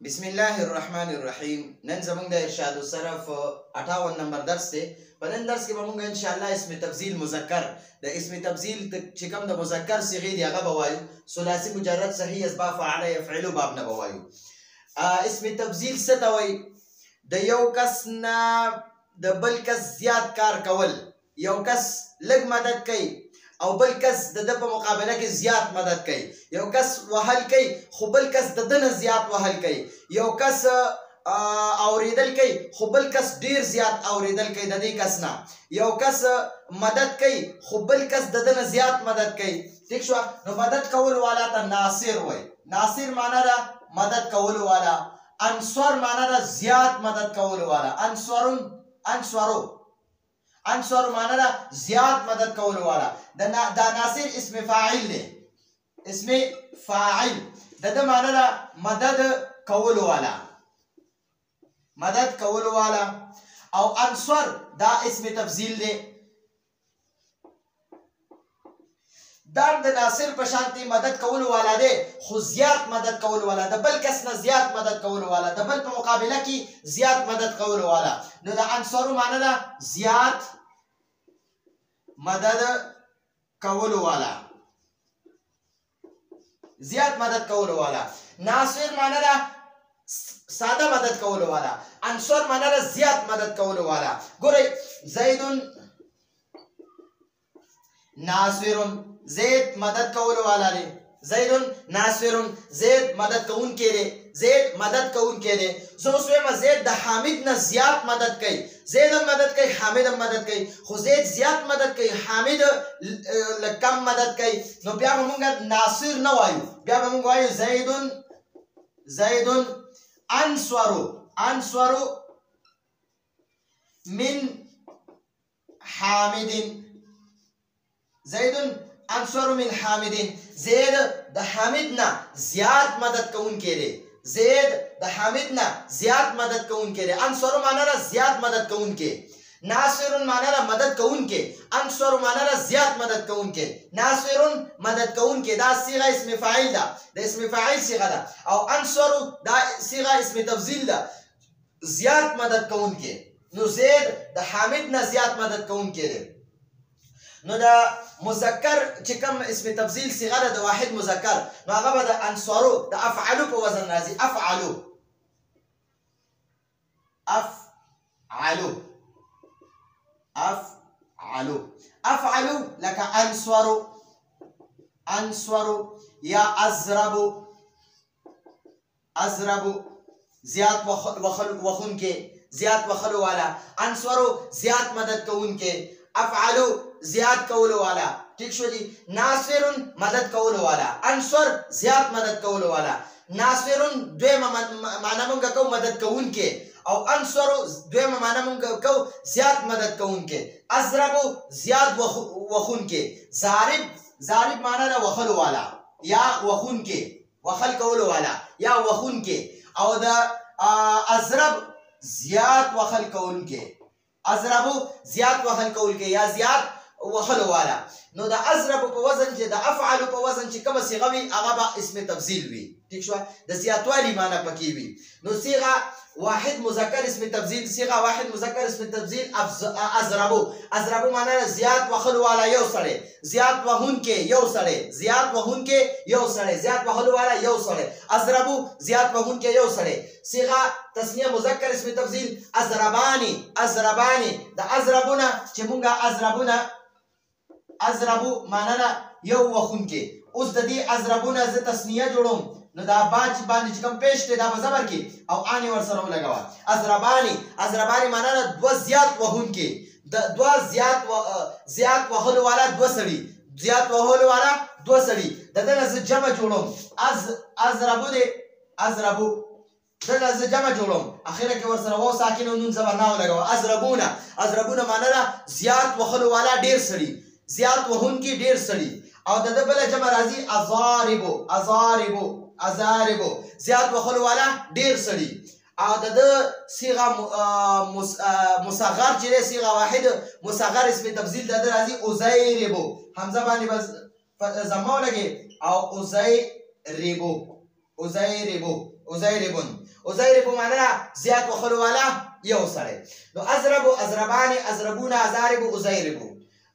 بسم الله الرحمن الرحیم. نن زمونږ د ارشاد الصرف 58 نمبر درس دی. په نن درس کې به مونږ ان شاء الله اسم تفضیل مذکر د اسم تفضیل چې کوم د مذکر صيغې دی هغه به وایو. ثلاثي مجرد صحیح اسباب فعل يفعل باب نه به وایو. اسم تفضیل څه ته وایي؟ د یو کس نه د بل کس زیات کار کول. یو کس لږ مدد کوي او بل کس د په مقابله کې زیات مدد کوي. یو کس وهل کوي خو بل کس د دنه زیات وهل کوي. یو کس اوریدل کوي خو بل کس ډیر زیات اوریدل کوي د دې کس نه. یو کس مدد کوي خو بل کس د دنه زیات مدد کوي. ٹھیک شو؟ نو مدد کول والا ته ناصر وای. ناصر معنا ده مدد کول والا. انصر معنا ده زیات مدد کول والا. انصر معنا ده زیات مدد کول والا. دا ناصر اسم فاعل دی. اسم فاعل د معنا ده مدد کول والا. مدد کول والا. او انصر دا اسم تفضیل دی. دا د ناصر په شانتي مدد کول والا دی خو زیات مدد کول والا. د بل کس نه زیات مدد کول والا. د بل په مقابله کې زیات مدد کول والا. نو د انصر معنا ده زیات مدد کول والا. زیات مدد کول والا. ناصر معنا ده ساده مدد کول والا. انصر معنا ده زیات مدد کول والا. ګورئ زید ناصر. زید مدد کول والا دی. زید ناصر. زید مدد کون کې دی. زید مدد کون کې دی. زه اوس وایم زید د حامد نه زیات مدد کوي. زید هم مدد کوي حامد هم مدد کوي خو زید زیات مدد کوي حامد کم مدد کوي. نو بیا به مونږ ناصر نه وایو. بیا به مونږ وایو زید انصر من حامد. زید انصر من حامد. زید د حامد نه زیات مدد کوونکی دی. زید د حامد نه زیات مدد کوونکی دی. انصر معنا ده زیات مدد کوونکی. ناصر معنا ده مدد کوونکی. انصر معنا ده زیات مدد کوونکی. ناصر مدد کوونکی. دا صيغه اسم فاعل ده. د اسم فاعل صيغه ده. او انصر دا صيغه اسم تفضیل ده. زیات مدد کوونکی. نو زید د حامد نه زیات مدد کوونکی دی. نو دا مذکر چې کوم اسم تفضیل صيغه ده د واحد مذکر نو هغه به د انصارو د افعلو په وزن راځي. افعلو لکه انصرو یا ازربو زیات وخون کې زیات وخلو والا. انصرو زیات مدد کوونکې. افعلو زیات کولو والا. ٹھیک شو جی؟ ناصر مدد کولو والا. انصر زیات مدد کولو والا. ناصر دویمه معنا مونږ کو مدد کوونکې او انصر دویمه معنا مونږ کو زیات مدد کوونکې. ازربو زیات وخونکې. ضارب معنا ده وخلو والا یا وخونکې. وخل کولو والا یا وخونکې. او د ازرب زیات وخل کولونکې. ازربو زیات وخل کول کې یا زیات وخلو والا. نو د ازربو په وزن چې د افعلو په وزن چې کومه صيغه وي هغه به اسم تفضیل وي. ٹھیک شو؟ د زیاتوالي معنی پکې وي. نو صيغه واحد مذکر اسم تفضیل. صيغه واحد مذکر اسم تفضیل ازربو معنی زیات وخلو والا یو سړی. زیات وهونکې یو سړی. زیات وهونکې یو سړی. زیات وخلو والا یو سړی. ازربو زیات وهونکې یو سړی. صيغه تسنیه مذکر اسم تفضیل ازربانی. د ازربونه چې مونږه ازربو معنا ده یو وخونکې. اوس د دې ازربونه زه تسنیه جوړوم نو دا باج باندې چې کوم پیش دی دا به زبر کې او اني ورسره ولګوه. ازربانی معنا ده دوه زیات وهونکې. دوه زیات وهلو والا دوه سړي. زیات وهلو والا دوه سړي. د دې زه جمع جوړوم. ازربو دغه زه جمع جوړوم. اخره کې ورسره و ساکن او نون زبر نه ولګوه. ازربونه معنا ده زیات وهلو والا ډیر سړي. زیات وهونکي ډیر سړي. او د بل جمع راځي ازاربو زیات وخلو والا ډیر سړي. او د صيغه مصغر چې صيغه واحد مصغر اسم تفضیل د راځي ازيربو. حمزه باندې بس زمو لګي او ازيربو ازیرب معنا زیات وخلو والا یو سړی. نو اضرب اضربان اضربون ازارب ازیرب،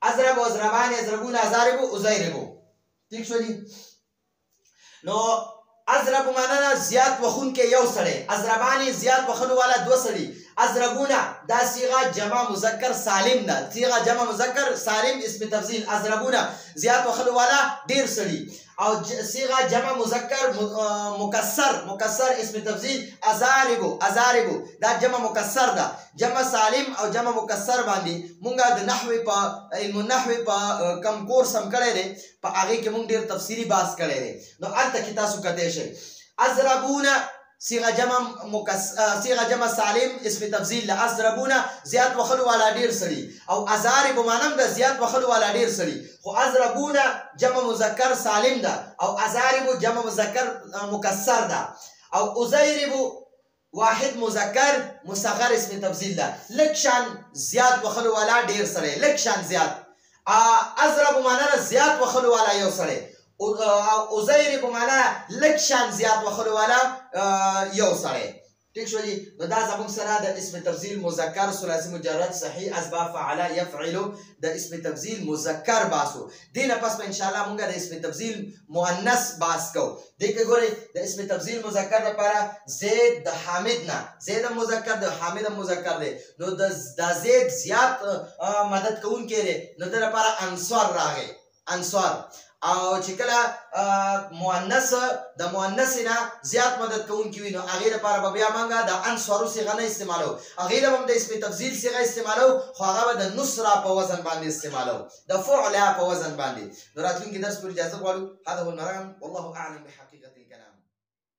اضرب اضربان اضربون ازارب ازیرب. ٹھیک شو دي. نو اضرب معنا زیات وخون کې یو سړی، اضربان زیات وخلو والا دو سړي، اضربون دا صيغه جمع مذکر سالم ده، صيغه جمع مذکر سالم اسم تفضیل. اضربون زیات وخلو والا ډیر سړي، او صيغه جمع مذکر مکسر اسم تفضیل ازارب دا جمع مکسر ده. جمع سالم او جمع مکسر باندې مونږه د نحوی په علم النحو په کم کورس هم کړی دی، په هغه کې مونږ ډیر تفصیلی بحث کړی دی. نو البته کې تاسو کته شئ اضربون صيغه جمع سالم اسم تفضیل له اضربون زیات وخلو والا ډیر سړي، او ازارب مانم د زیات وخلو والا ډیر سړي، خو اضربون جمع مذکر سالم ده او ازارب جمع مذکر مکسر ده، او ازیرب واحد مذکر مصغر اسم تفضیل ده. لکشان زیات وخلو والا ډیر سړي، لکشان زیات. اضرب معنا زیات وخلو والا یو سړي، ازیرب معنا لکشان زیات وخلو والا یو سړی. ٹھیک شو جی. نو دا زموږ سره د اسم تفضیل مذکر ثلاثي مجرد صحیح اسباب فعل يفعل د اسم تفضیل مذکر باسو. دینه پس په ان شاء الله مونږ د اسم تفضیل مؤنث باس کو. دغه ګوري د اسم تفضیل مذکر لپاره زید د حامد نه، زید مذکر د حامد مذکر دی، نو د زید زیات مدد کوون کړي، نو د لپاره انصار راغی، انصار. او چې کله مؤنث د مؤنث نه زیات مدد کوونکی وي، نو هغه لپاره به بیا مونږه د انصارو صيغه نه استعمالو، هغه هم د اسم تفضیل صيغه استعمالو، خو هغه به د نصرا په وزن باندې استعمالو، د فعل په وزن باندې. نو راتلونکي درس پر اجازه غواړو. هذا هو المرام والله اعلم بحقيقه